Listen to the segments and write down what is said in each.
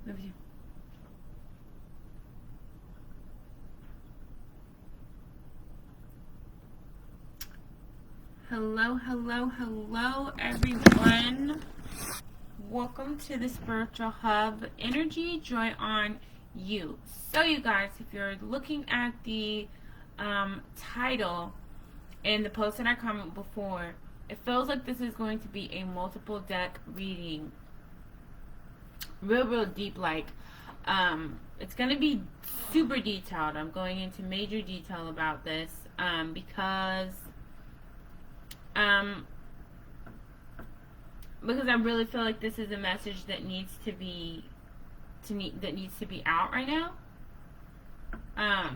Love you. Hello, hello, hello, everyone. Welcome to the Spiritual Hub. Energy, joy on you. So, you guys, if you're looking at the title in the post that I commented before, it feels like this is going to be a multiple deck reading. Real deep, like. It's going to be super detailed. I'm going into major detail about this because I really feel like this is a message that needs to be out right now. I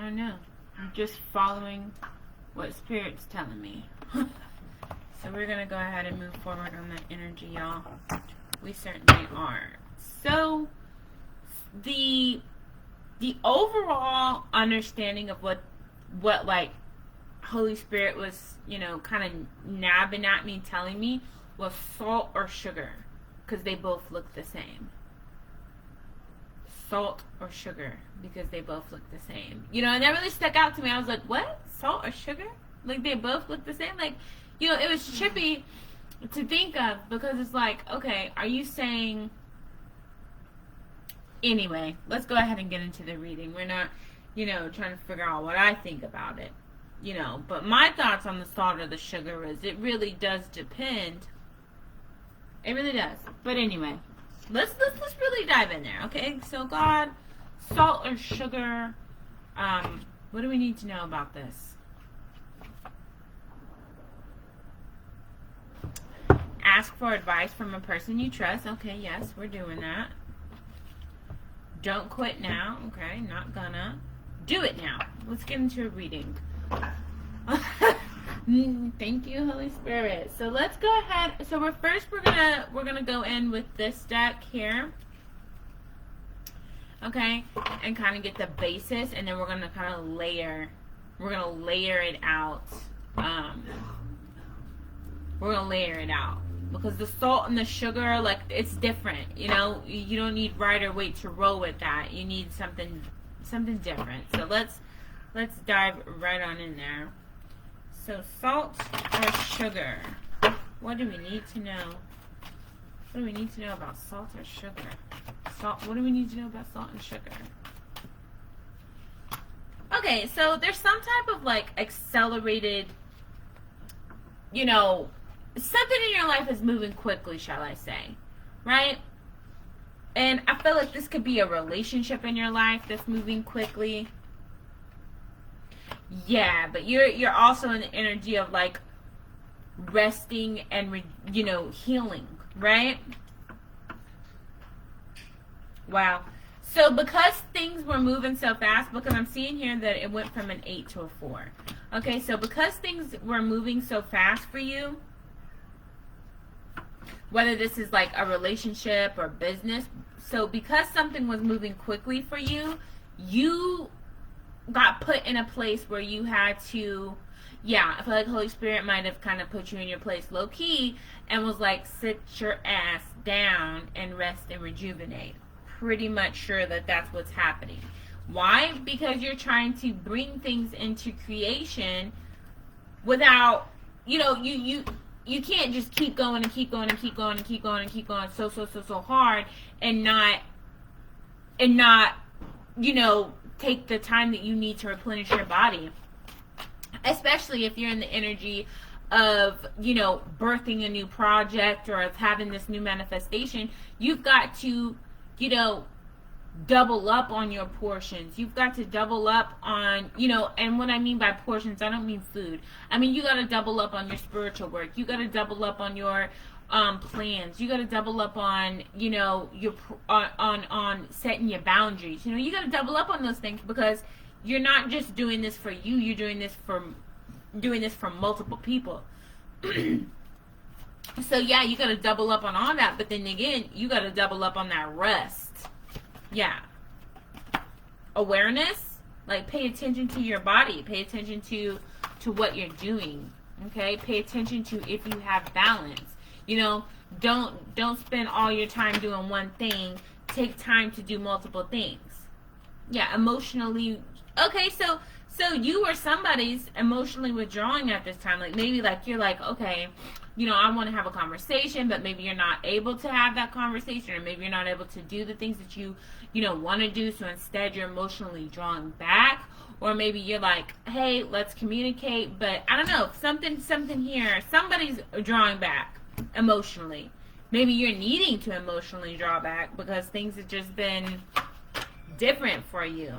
don't know. I'm just following what Spirit's telling me. So we're gonna go ahead and move forward on that energy, y'all. We certainly are. So the overall understanding of what like Holy Spirit was, kind of nabbing at me, telling me, was salt or sugar, because they both look the same. Salt or sugar, because they both look the same. And that really stuck out to me. I was like, what? Salt or sugar? Like, they both look the same? Like, it was trippy to think of, because it's like, okay, are you saying... Anyway, let's go ahead and get into the reading. We're not, trying to figure out what I think about it. But my thoughts on the salt or the sugar is it really does depend. It really does. But anyway, let's really dive in there, okay? So God, salt or sugar, what do we need to know about this? Ask for advice from a person you trust. Okay, yes, we're doing that. Don't quit now. Okay, not gonna. Do it now. Let's get into a reading. Thank you, Holy Spirit. So let's go ahead. So we're gonna go in with this deck here. Okay, and kind of get the basis, and then we're gonna kind of layer. We're gonna layer it out. We're gonna layer it out. Because the salt and the sugar, like, it's different, you don't need rider weight to roll with that. You need something different. So let's dive right on in there. So salt or sugar? What do we need to know? What do we need to know about salt or sugar? What do we need to know about salt and sugar? Okay, so there's some type of, like, accelerated, something in your life is moving quickly, shall I say, right? And I feel like this could be a relationship in your life that's moving quickly. Yeah, but you're also in the energy of, like, resting and healing, right? Wow. So because things were moving so fast, because I'm seeing here that it went from an 8 to a 4. Okay, so because things were moving so fast for you, whether this is like a relationship or business, so because something was moving quickly for you, you got put in a place where you had to, I feel like Holy Spirit might have kind of put you in your place low key and was like, sit your ass down and rest and rejuvenate. Pretty much sure that that's what's happening. Why? Because you're trying to bring things into creation without, you can't just keep going and keep going and keep going and keep going and keep going so hard and not take the time that you need to replenish your body. Especially if you're in the energy of, birthing a new project or of having this new manifestation. You've got to, double up on your portions. You've got to double up on, and what I mean by portions, I don't mean food. I mean, you got to double up on your spiritual work. You got to double up on your plans. You got to double up on, your on setting your boundaries. You got to double up on those things, because you're not just doing this for you. You're doing this for multiple people. So yeah, you got to double up on all that, but then again, you got to double up on that rest. Yeah. Awareness, like, pay attention to your body. Pay attention to what you're doing. Okay? Pay attention to if you have balance. You know, don't spend all your time doing one thing. Take time to do multiple things. Yeah, emotionally. Okay, so you or somebody's emotionally withdrawing at this time. Like maybe like you're like, okay, you know, I want to have a conversation, but maybe you're not able to have that conversation, or maybe you're not able to do the things that you know, want to do. So instead you're emotionally drawing back. Or maybe you're like, hey, let's communicate, but I don't know, something here, somebody's drawing back emotionally. Maybe you're needing to emotionally draw back because things have just been different for you.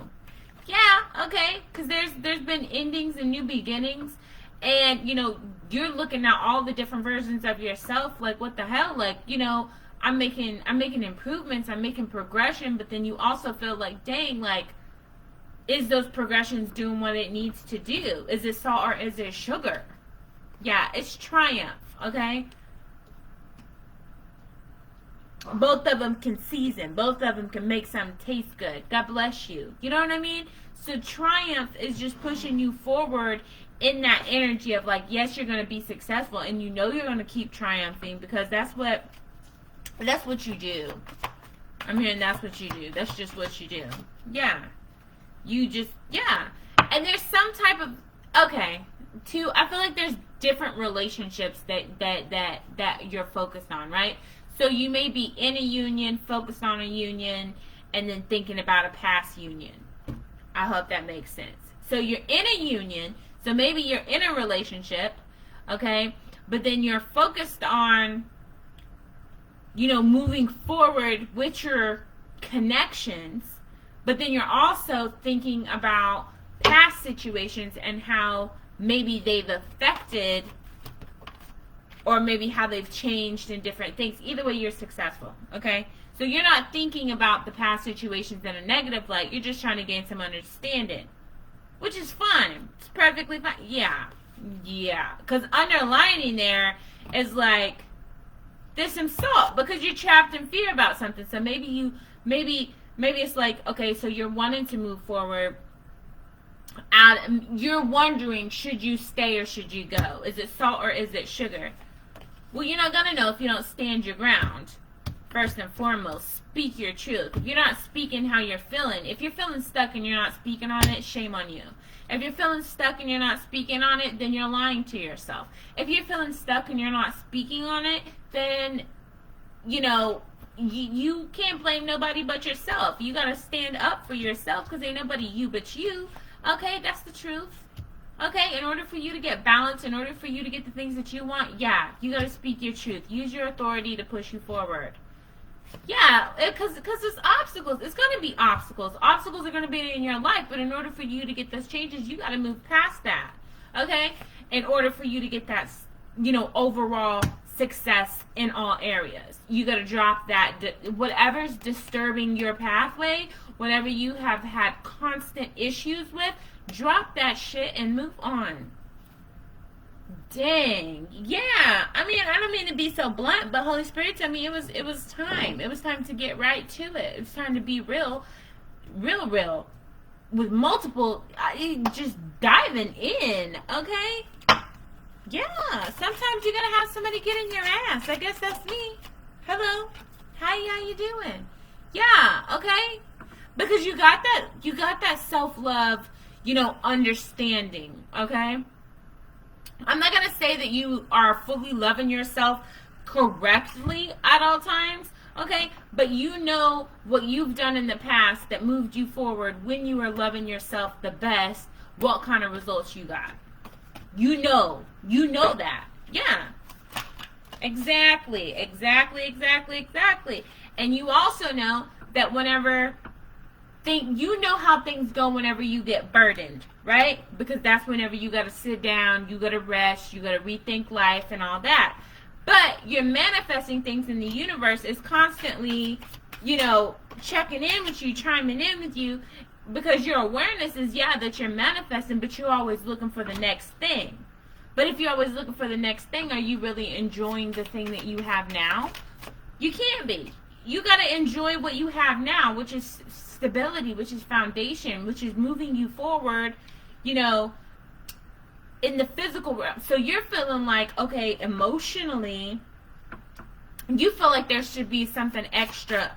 Yeah, okay, because there's been endings and new beginnings, and you know, you're looking at all the different versions of yourself. Like, what the hell? Like, you know, I'm making improvements, I'm making progression, but then you also feel like, dang, like, is those progressions doing what it needs to do? Is it salt or is it sugar? Yeah, it's triumph, okay? Both of them can season. Both of them can make something taste good. God bless you. You know what I mean? So triumph is just pushing you forward in that energy of like, yes, you're going to be successful, and you know you're going to keep triumphing because that's what you do. I'm hearing that's what you do. That's just what you do. Yeah. You just, yeah. And there's some type of, okay, I feel like there's different relationships that you're focused on, right? So you may be in a union, focused on a union, and then thinking about a past union. I hope that makes sense. So you're in a union, so maybe you're in a relationship, okay, but then you're focused on, you know, moving forward with your connections. But then you're also thinking about past situations and how maybe they've affected, or maybe how they've changed in different things. Either way, you're successful, okay? So you're not thinking about the past situations in a negative light. You're just trying to gain some understanding, which is fine. It's perfectly fine. Yeah. Because underlining there is like, there's some salt because you're trapped in fear about something. So maybe it's like, okay, so you're wanting to move forward. You're wondering, should you stay or should you go? Is it salt or is it sugar? Well, you're not going to know if you don't stand your ground. First and foremost, speak your truth. If you're not speaking how you're feeling, if you're feeling stuck and you're not speaking on it, shame on you. If you're feeling stuck and you're not speaking on it, then you're lying to yourself. If you're feeling stuck and you're not speaking on it, then, you know, you can't blame nobody but yourself. You got to stand up for yourself because ain't nobody you but you. Okay, that's the truth. Okay, in order for you to get balance, in order for you to get the things that you want, yeah, you got to speak your truth. Use your authority to push you forward. Yeah, because there's obstacles. It's going to be obstacles. Obstacles are going to be in your life, but in order for you to get those changes, you got to move past that. Okay? In order for you to get that, you know, overall success in all areas. You got to drop that, whatever's disturbing your pathway, whatever you have had constant issues with, drop that shit and move on. Dang. Yeah. I mean, I don't mean to be so blunt, but Holy Spirit told me it was time. It was time to get right to it. It was time to be real. With multiple, just diving in, okay? Yeah. Sometimes you gotta have somebody get in your ass. I guess that's me. Hello. How you doing? Yeah, okay? Because you got that self-love, you know, understanding, okay? I'm not going to say that you are fully loving yourself correctly at all times, okay? But you know what you've done in the past that moved you forward when you were loving yourself the best, what kind of results you got. You know that. Yeah. Exactly. And you also know that whenever you know how things go whenever you get burdened, right? Because that's whenever you got to sit down, you got to rest, you got to rethink life and all that. But you're manifesting things in the universe is constantly, you know, checking in with you, chiming in with you, because your awareness is, yeah, that you're manifesting, but you're always looking for the next thing. But if you're always looking for the next thing, are you really enjoying the thing that you have now? You can't be. You got to enjoy what you have now, which is stability, which is foundation, which is moving you forward, you know, in the physical realm. So you're feeling like, okay, emotionally, you feel like there should be something extra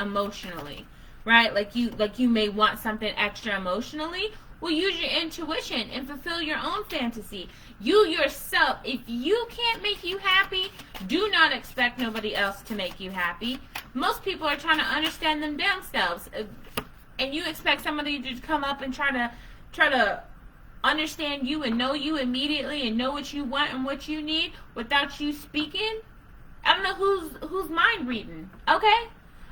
emotionally, right? Like you may want something extra emotionally. Well, use your intuition and fulfill your own fantasy. You yourself, if you can't make you happy, do not expect nobody else to make you happy. Most people are trying to understand them themselves, and you expect somebody to just come up and try to understand you and know you immediately and know what you want and what you need without you speaking. I don't know who's mind reading, okay?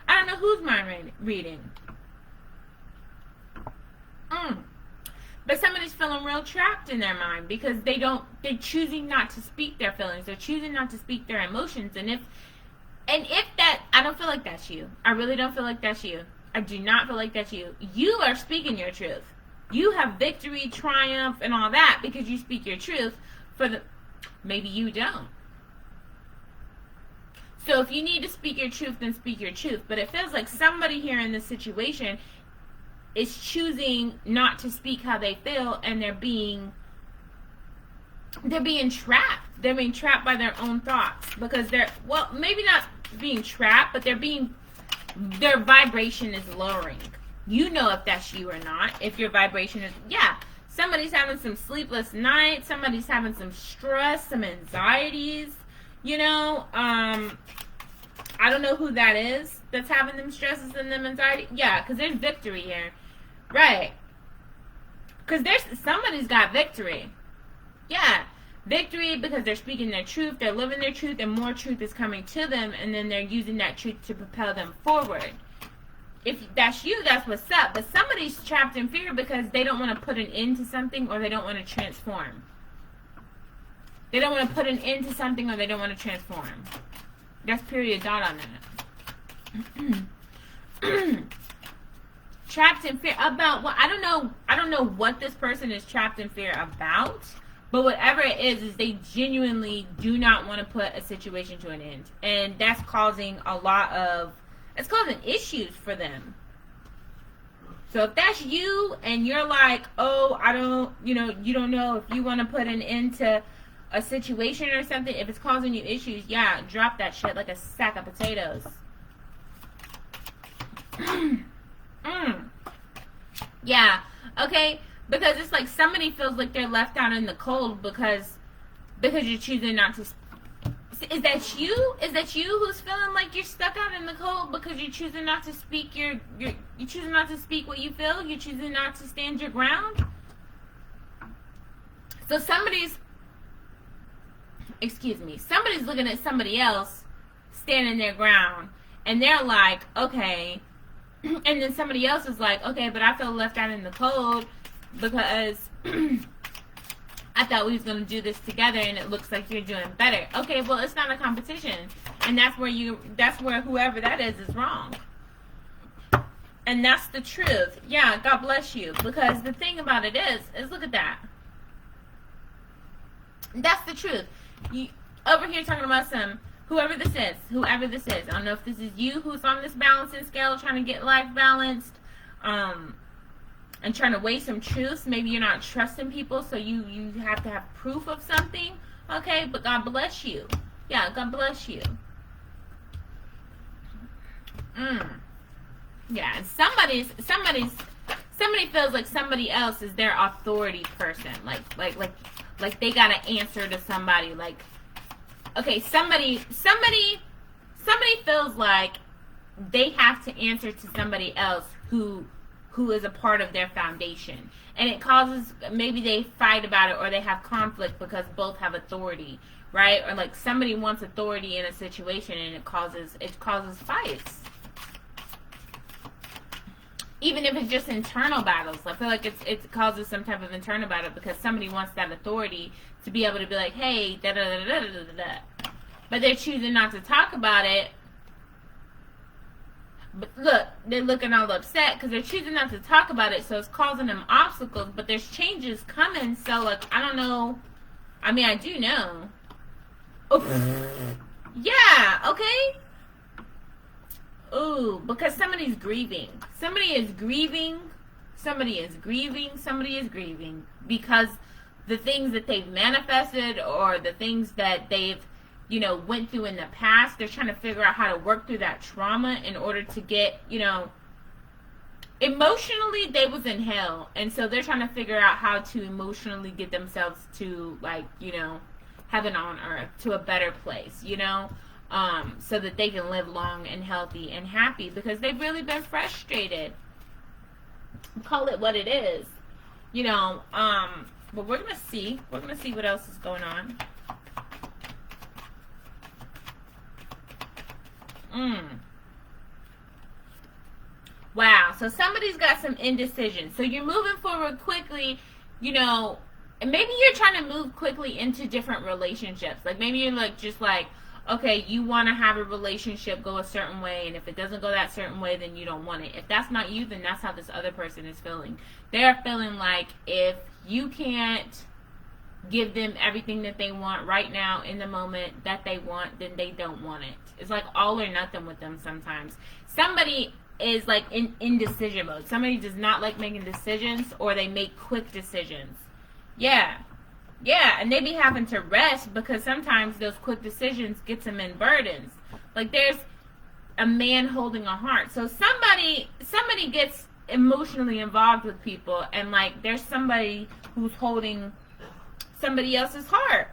I don't know who's mind reading. But somebody's feeling real trapped in their mind because they're choosing not to speak their feelings. They're choosing not to speak their emotions. And if that, I don't feel like that's you. I really don't feel like that's you. I do not feel like that's you. You are speaking your truth. You have victory, triumph, and all that because you speak your truth. Maybe you don't. So if you need to speak your truth, then speak your truth. But it feels like somebody here in this situation is choosing not to speak how they feel, and they're being trapped. They're being trapped by their own thoughts because maybe not being trapped, but their vibration is lowering. You know if that's you or not. If your vibration is, somebody's having some sleepless nights, somebody's having some stress, some anxieties, I don't know who that is that's having them stresses and them anxiety. Yeah, because there's victory here. Right. Because somebody's got victory. Yeah. Victory because they're speaking their truth, they're living their truth, and more truth is coming to them, and then they're using that truth to propel them forward. If that's you, that's what's up. But somebody's trapped in fear because they don't want to put an end to something, or they don't want to transform. They don't want to put an end to something, or they don't want to transform. That's period dot on that. Trapped in fear about what? I don't know what this person is trapped in fear about, but whatever it is they genuinely do not want to put a situation to an end, and that's causing it's causing issues for them. So if that's you and you're like, oh, you don't know if you want to put an end to a situation or something, if it's causing you issues, drop that shit like a sack of potatoes. Yeah, okay, because it's like somebody feels like they're left out in the cold because you're choosing not to. Is that you? Is that you who's feeling like you're stuck out in the cold because you're choosing not to speak you're choosing not to speak what you feel? You're choosing not to stand your ground? So somebody's looking at somebody else standing their ground, and they're like, okay. And then somebody else is like, okay, but I feel left out in the cold because I thought we was going to do this together, and it looks like you're doing better. Okay, well, it's not a competition. And that's where whoever that is wrong. And that's the truth. Yeah, God bless you. Because the thing about it is look at that. That's the truth. You, over here talking about whoever this is. I don't know if this is you who's on this balancing scale trying to get life balanced, and trying to weigh some truths. Maybe you're not trusting people, so you have to have proof of something. Okay, but God bless you. Yeah, God bless you. Yeah, and somebody feels like somebody else is their authority person. Like they gotta answer to somebody. Like, okay, somebody feels like they have to answer to somebody else who is a part of their foundation. And it causes, maybe they fight about it or they have conflict because both have authority, right? Or like somebody wants authority in a situation and it causes fights. Even if it's just internal battles. I feel like it causes some type of internal battle because somebody wants that authority to be able to be like, hey, da da da da da da da. But they're choosing not to talk about it. But look, they're looking all upset because they're choosing not to talk about it, so it's causing them obstacles. But there's changes coming, so like, I don't know. I mean, I do know. Oh, yeah, okay. Ooh, because somebody's grieving. Somebody is grieving because the things that they've manifested or the things that they've went through in the past. They're trying to figure out how to work through that trauma in order to get, emotionally they was in hell. And so they're trying to figure out how to emotionally get themselves to, like, heaven on earth, to a better place, so that they can live long and healthy and happy, because they've really been frustrated. Call it what it is, but we're gonna see what else is going on. Wow, so somebody's got some indecision. So you're moving forward quickly, and maybe you're trying to move quickly into different relationships. Like, maybe you're just okay, you want to have a relationship go a certain way, and if it doesn't go that certain way, then you don't want it. If that's not you, then that's how this other person is feeling. They're feeling like if you can't give them everything that they want right now in the moment that they want, then they don't want it. It's like all or nothing with them sometimes. Somebody is like in indecision mode. Somebody does not like making decisions, or they make quick decisions. Yeah, and they be having to rest, because sometimes those quick decisions gets them in burdens. Like, there's a man holding a heart. So somebody gets emotionally involved with people, and like there's somebody who's holding somebody else's heart.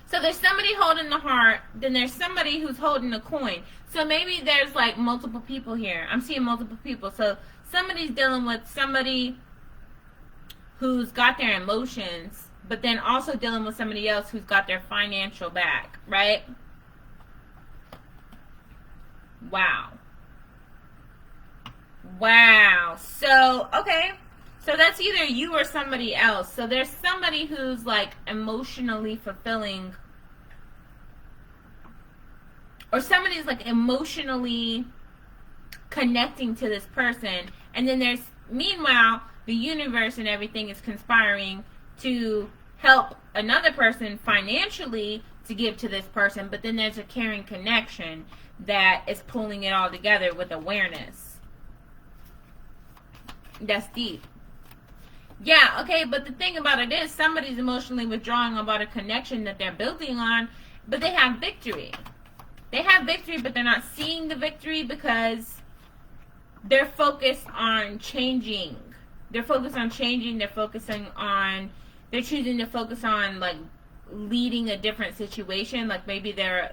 So there's somebody holding the heart, then there's somebody who's holding the coin. So maybe there's like multiple people here. I'm seeing multiple people. So somebody's dealing with somebody who's got their emotions, but then also dealing with somebody else who's got their financial back, right? Wow. So, okay. So that's either you or somebody else. So there's somebody who's like emotionally fulfilling, or somebody's like emotionally connecting to this person. And then there's, meanwhile, the universe and everything is conspiring to help another person financially to give to this person. But then there's a caring connection that is pulling it all together with awareness. That's deep. Yeah, okay, but the thing about it is somebody's emotionally withdrawing about a connection that they're building on, but they have victory. They have victory, but they're not seeing the victory because they're focused on changing. They're focused on changing. They're choosing to focus on like leading a different situation. Like maybe they're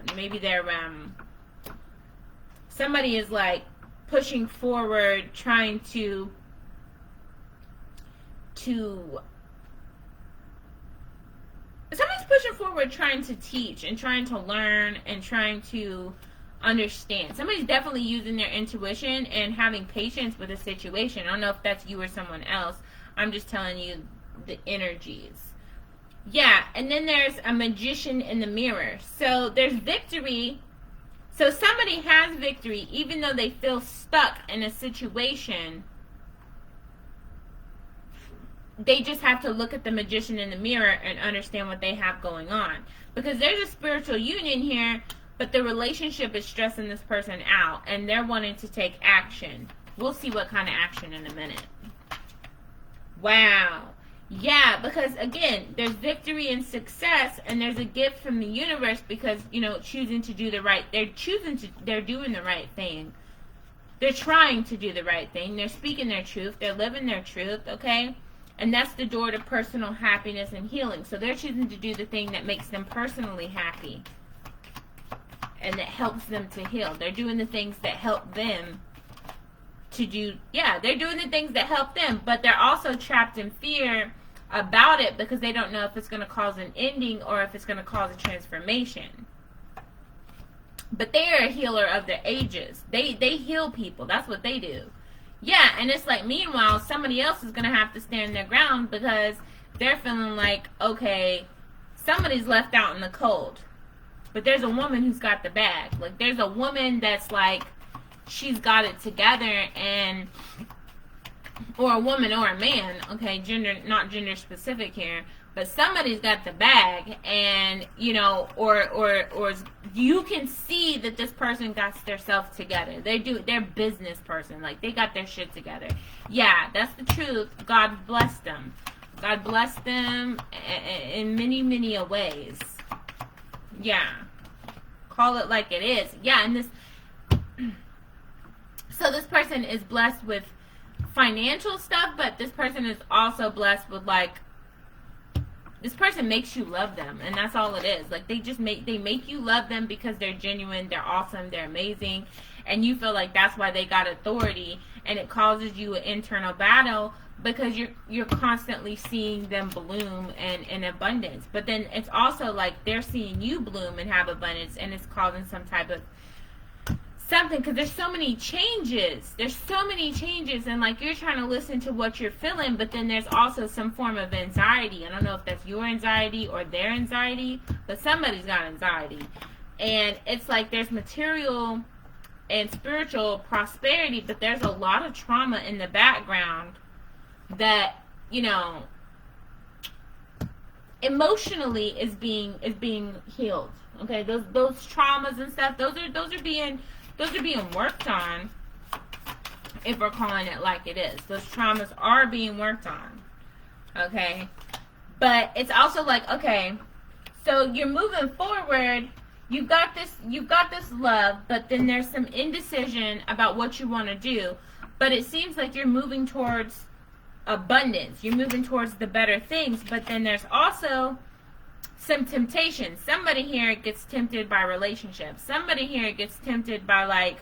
somebody is like pushing forward, trying to somebody's pushing forward, trying to teach and trying to learn and trying to understand. Somebody's definitely using their intuition and having patience with a situation. I don't know if that's you or someone else. I'm just telling you the energies. Yeah, and then there's a magician in the mirror. So there's victory. So somebody has victory even though they feel stuck in a situation. They just have to look at the magician in the mirror and understand what they have going on. Because there's a spiritual union here, but the relationship is stressing this person out, and they're wanting to take action. We'll see what kind of action in a minute. Wow. Yeah, because again, there's victory and success, and there's a gift from the universe because, choosing to do the right, they're doing the right thing. They're trying to do the right thing. They're speaking their truth. They're living their truth, okay? And that's the door to personal happiness and healing. So they're choosing to do the thing that makes them personally happy and that helps them to heal. They're doing the things that help them to do, they're doing the things that help them, but they're also trapped in fear about it because they don't know if it's going to cause an ending or if it's going to cause a transformation. But they are a healer of their ages. They heal people. That's what they do. Yeah, and it's like, meanwhile, somebody else is going to have to stand their ground because they're feeling like, okay, somebody's left out in the cold. But there's a woman who's got the bag. Like, there's a woman that's like, she's got it together, and, or a woman or a man, okay, not gender specific here, but somebody's got the bag, and, or you can see that this person got their self together. They're business person. Like, they got their shit together. Yeah, that's the truth. God bless them. God bless them in many, many ways. Yeah. Call it like it is. Yeah, and so this person is blessed with financial stuff, but this person is also blessed with, like, this person makes you love them, and that's all it is. Like, they make you love them because they're genuine, they're awesome, they're amazing, and you feel like that's why they got authority, and it causes you an internal battle because you're constantly seeing them bloom and in abundance. But then it's also like they're seeing you bloom and have abundance, and it's causing some type of something, because there's so many changes, and like you're trying to listen to what you're feeling, but then there's also some form of anxiety. I don't know if that's your anxiety or their anxiety, but somebody's got anxiety, and it's like there's material and spiritual prosperity, but there's a lot of trauma in the background that, you know, emotionally is being healed. Okay, those traumas and stuff, those are being worked on, if we're calling it like it is. Those traumas are being worked on. Okay? But it's also like, okay, so you're moving forward, you've got this love, but then there's some indecision about what you want to do. But it seems like you're moving towards abundance. You're moving towards the better things, but then there's also some temptation. Somebody here gets tempted by relationships. Somebody here gets tempted by, like,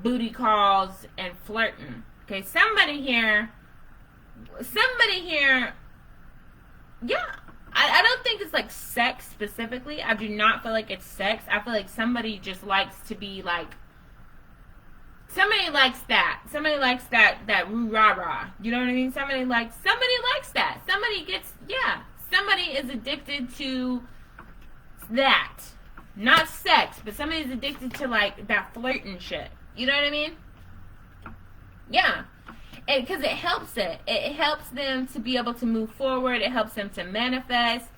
booty calls and flirting. Okay, somebody here, yeah, I don't think it's like sex specifically. I do not feel like it's sex. I feel like somebody just likes to be like, somebody likes that. Somebody likes that roo-rah-rah. You know what I mean? Somebody likes that. Somebody is addicted to that. Not sex, but somebody's addicted to, like, that flirting shit. You know what I mean? Yeah. Because it helps it. It helps them to be able to move forward. It helps them to manifest.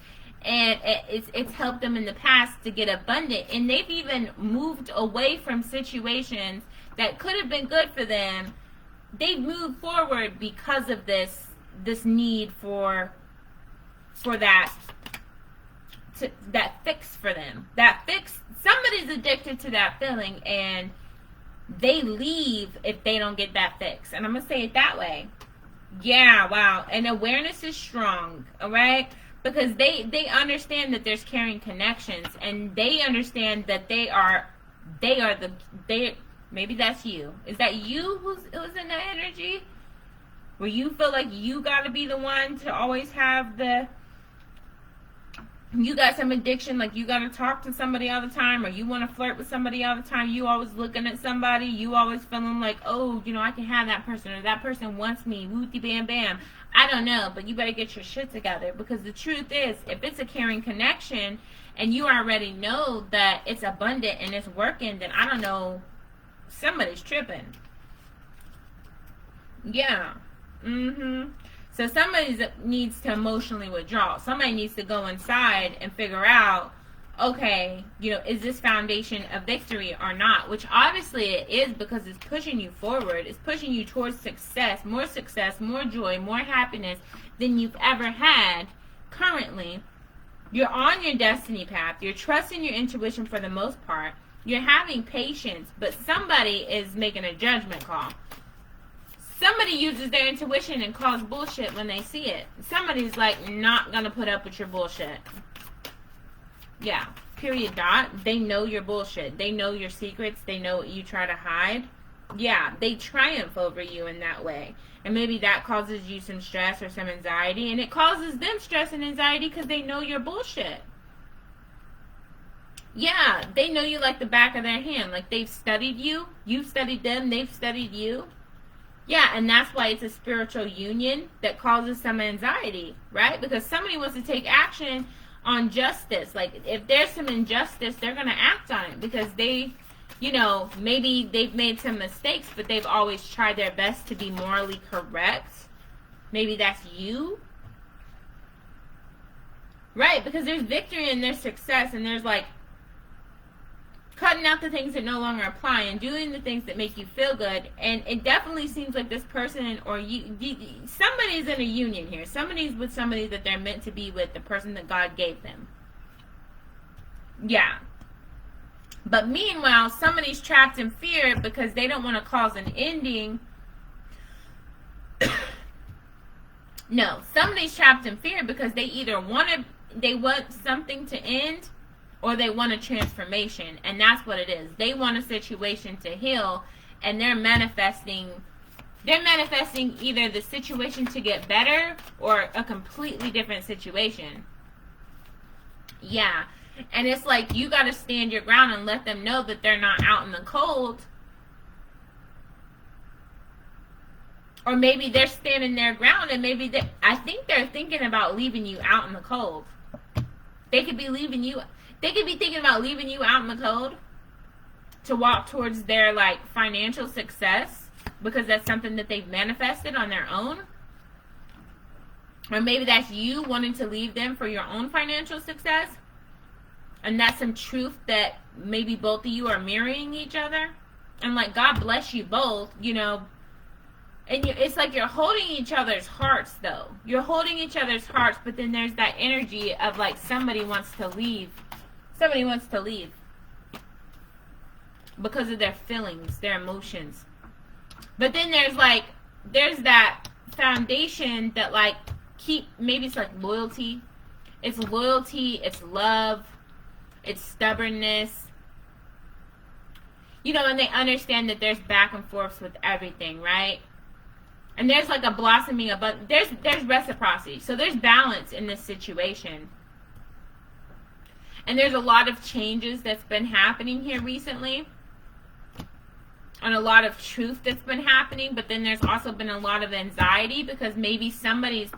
And it's helped them in the past to get abundant. And they've even moved away from situations that could have been good for them. They've moved forward because of this need for that fix for them. That fix, somebody's addicted to that feeling, and they leave if they don't get that fix. And I'm going to say it that way. Yeah, wow. And awareness is strong, all right? Because they understand that there's caring connections, and they understand that maybe that's you. Is that you who's in that energy? Where you feel like you got to be the one to always have you got some addiction, like you got to talk to somebody all the time, or you want to flirt with somebody all the time, you always looking at somebody, you always feeling like, oh, you know, I can have that person, or that person wants me, wooty bam bam. I don't know, but you better get your shit together, because the truth is, if it's a caring connection, and you already know that it's abundant and it's working, then I don't know, somebody's tripping. Yeah. So somebody needs to emotionally withdraw. Somebody needs to go inside and figure out, okay, you know, is this foundation a victory or not? Which obviously it is, because it's pushing you forward. It's pushing you towards success, more joy, more happiness than you've ever had currently. You're on your destiny path. You're trusting your intuition for the most part. You're having patience, but somebody is making a judgment call. Somebody uses their intuition and calls bullshit when they see it. Somebody's like, not gonna put up with your bullshit. Yeah, period, dot. They know your bullshit. They know your secrets. They know what you try to hide. Yeah, they triumph over you in that way. And maybe that causes you some stress or some anxiety. And it causes them stress and anxiety because they know your bullshit. Yeah, they know you like the back of their hand. Like, they've studied you. You've studied them. They've studied you. Yeah, and that's why it's a spiritual union that causes some anxiety, right? Because somebody wants to take action on justice. Like, if there's some injustice, they're going to act on it because they, you know, maybe they've made some mistakes, but they've always tried their best to be morally correct. Maybe that's you. Right, because there's victory and there's success, and there's, like, cutting out the things that no longer apply and doing the things that make you feel good. And it definitely seems like this person or somebody's in a union here. Somebody's with somebody that they're meant to be with, the person that God gave them. Yeah. But meanwhile, somebody's trapped in fear because they don't want to cause an ending. No, somebody's trapped in fear because they either want something to end, or they want a transformation, and that's what it is. They want a situation to heal, and they're manifesting either the situation to get better or a completely different situation. Yeah. And it's like you got to stand your ground and let them know that they're not out in the cold. Or maybe they're standing their ground, and maybe I think they're thinking about leaving you out in the cold. They could be thinking about leaving you out in the cold to walk towards their like financial success, because that's something that they've manifested on their own. Or maybe that's you wanting to leave them for your own financial success. And that's some truth that maybe both of you are mirroring each other. And like, God bless you both, you know. And it's like you're holding each other's hearts, though. You're holding each other's hearts, but then there's that energy of like somebody wants to leave. Somebody wants to leave. Because of their feelings, their emotions. But then there's that foundation that like maybe it's like loyalty. It's loyalty, it's love. It's stubbornness. You know, and they understand that there's back and forth with everything, right? And there's like a blossoming of, there's reciprocity. So there's balance in this situation. And there's a lot of changes that's been happening here recently. And a lot of truth that's been happening. But then there's also been a lot of anxiety because maybe somebody's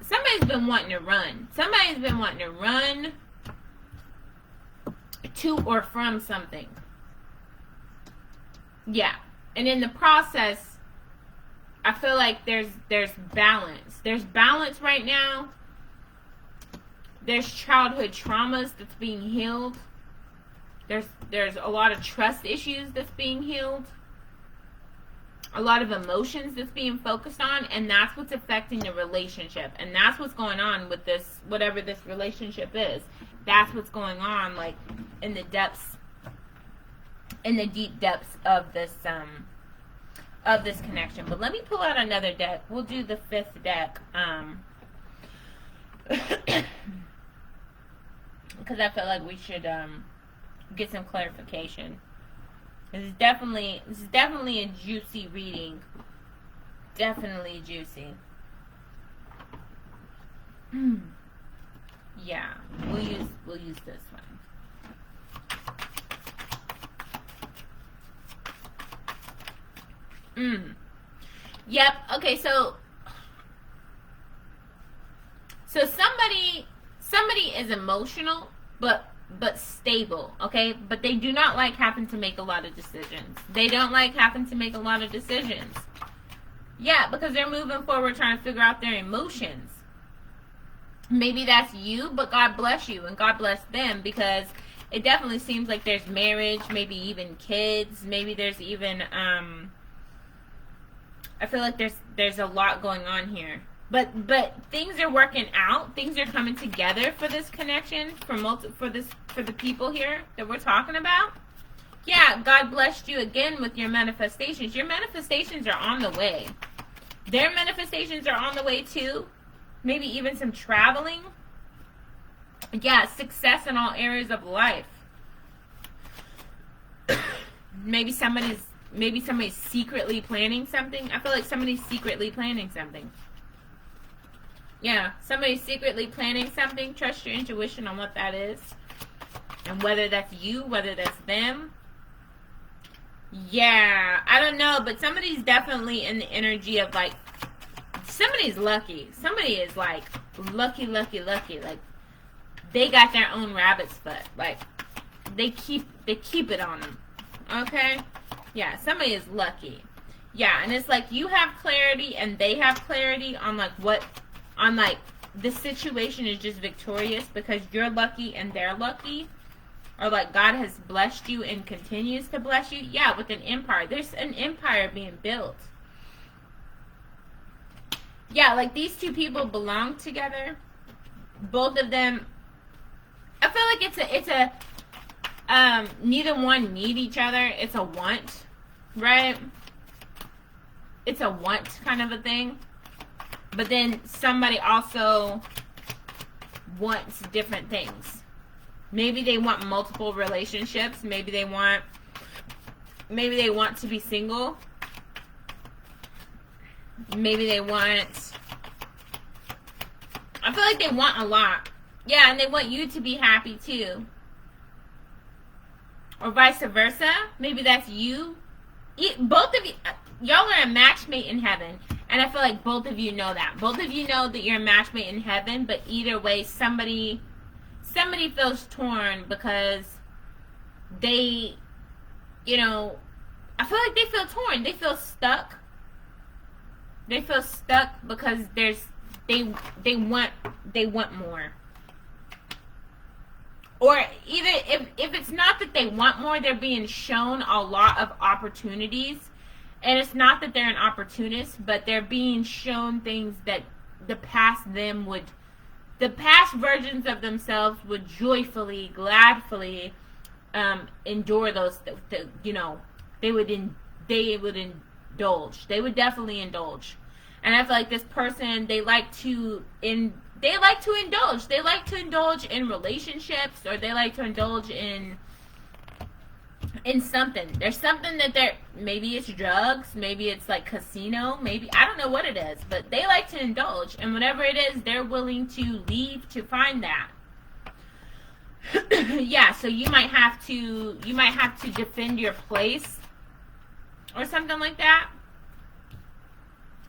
been wanting to run. Somebody's been wanting to run to or from something. Yeah. And in the process, I feel like there's balance. There's balance right now. There's childhood traumas that's being healed. There's a lot of trust issues that's being healed. A lot of emotions that's being focused on, and that's what's affecting the relationship. And that's what's going on with this, whatever this relationship is. That's what's going on, like, in the deep depths of this connection. But let me pull out another deck. We'll do the fifth deck, because I feel like we should get some clarification. This is definitely a juicy reading. Definitely juicy. Yeah, we'll use this one. Yep. Okay. So somebody is emotional, but stable. Okay, but they do not like having to make a lot of decisions. They don't like having to make a lot of decisions. Yeah, because they're moving forward trying to figure out their emotions. Maybe that's you, but God bless you and God bless them, because it definitely seems like there's marriage, maybe even kids, maybe there's even I feel like there's a lot going on here. But things are working out. Things are coming together for this connection, for the people here that we're talking about. Yeah, God blessed you again with your manifestations. Your manifestations are on the way. Their manifestations are on the way too. Maybe even some traveling. Yeah, success in all areas of life. Maybe somebody's secretly planning something. I feel like somebody's secretly planning something. Yeah, somebody's secretly planning something. Trust your intuition on what that is. And whether that's you, whether that's them. Yeah, I don't know, but somebody's definitely in the energy of like, somebody's lucky. Somebody is like lucky. Like, they got their own rabbit's foot. Like, they keep it on them. Okay? Yeah, somebody is lucky. Yeah, and it's like you have clarity and they have clarity on like the situation is just victorious because you're lucky and they're lucky. Or like God has blessed you and continues to bless you. Yeah, with an empire. There's an empire being built. Yeah, like these two people belong together. Both of them. I feel like neither one need each other. It's a want, right? It's a want kind of a thing. But then somebody also wants different things. Maybe they want multiple relationships. Maybe they want to be single. Maybe they want, I feel like they want a lot. Yeah, and they want you to be happy too. Or vice versa. Maybe that's you. Both of you, y'all are a match made in heaven. And I feel like both of you know that. Both of you know that you're a match made in heaven. But either way, somebody feels torn because they, you know, I feel like they feel torn. They feel stuck. They feel stuck because they want more. Or either if it's not that they want more, they're being shown a lot of opportunities. And it's not that they're an opportunist, but they're being shown things that the past versions of themselves would joyfully, gladfully endure those. You know, they would indulge. They would definitely indulge. And I feel like this person, they like to indulge. They like to indulge in relationships, or they like to indulge in something. There's something that maybe it's drugs, maybe it's like casino, maybe, I don't know what it is, but they like to indulge, and whatever it is, they're willing to leave to find that. Yeah, so you might have to defend your place or something like that.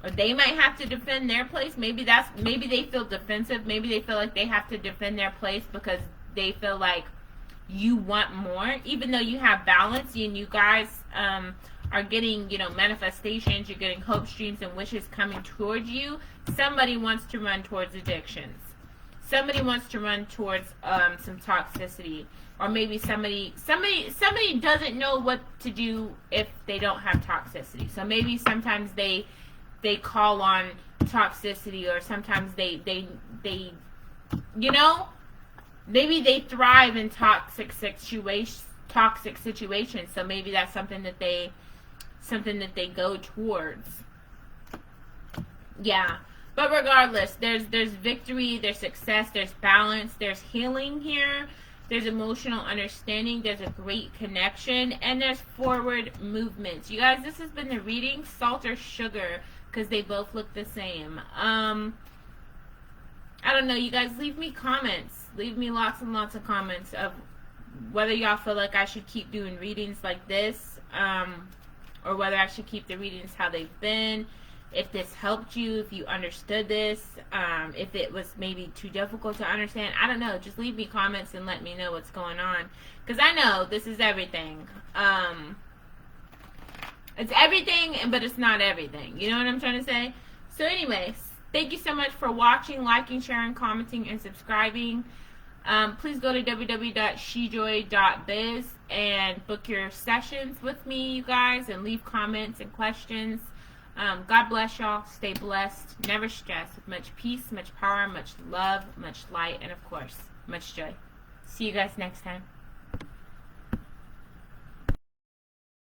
Or they might have to defend their place. Maybe they feel defensive. Maybe they feel like they have to defend their place because they feel like you want more, even though you have balance and you guys are getting, you know, manifestations. You're getting hopes, dreams, and wishes coming towards you. Somebody wants to run towards addictions. Somebody wants to run towards some toxicity, or maybe somebody doesn't know what to do if they don't have toxicity. So maybe sometimes they call on toxicity, or sometimes they you know, maybe they thrive in toxic situations. So maybe that's something that they go towards. Yeah. But regardless, there's victory, there's success, there's balance, there's healing here, there's emotional understanding, there's a great connection, and there's forward movements. You guys, this has been the reading, salt or sugar, because they both look the same. I don't know, you guys, leave me comments. Leave me lots and lots of comments of whether y'all feel like I should keep doing readings like this, or whether I should keep the readings how they've been. If this helped you, if you understood this, if it was maybe too difficult to understand, I don't know. Just leave me comments and let me know what's going on. Because I know this is everything. It's everything, but it's not everything. You know what I'm trying to say? So anyways, thank you so much for watching, liking, sharing, commenting, and subscribing. Please go to www.shejoy.biz and book your sessions with me, you guys, and leave comments and questions. God bless y'all. Stay blessed. Never stress. With much peace, much power, much love, much light, and of course, much joy. See you guys next time.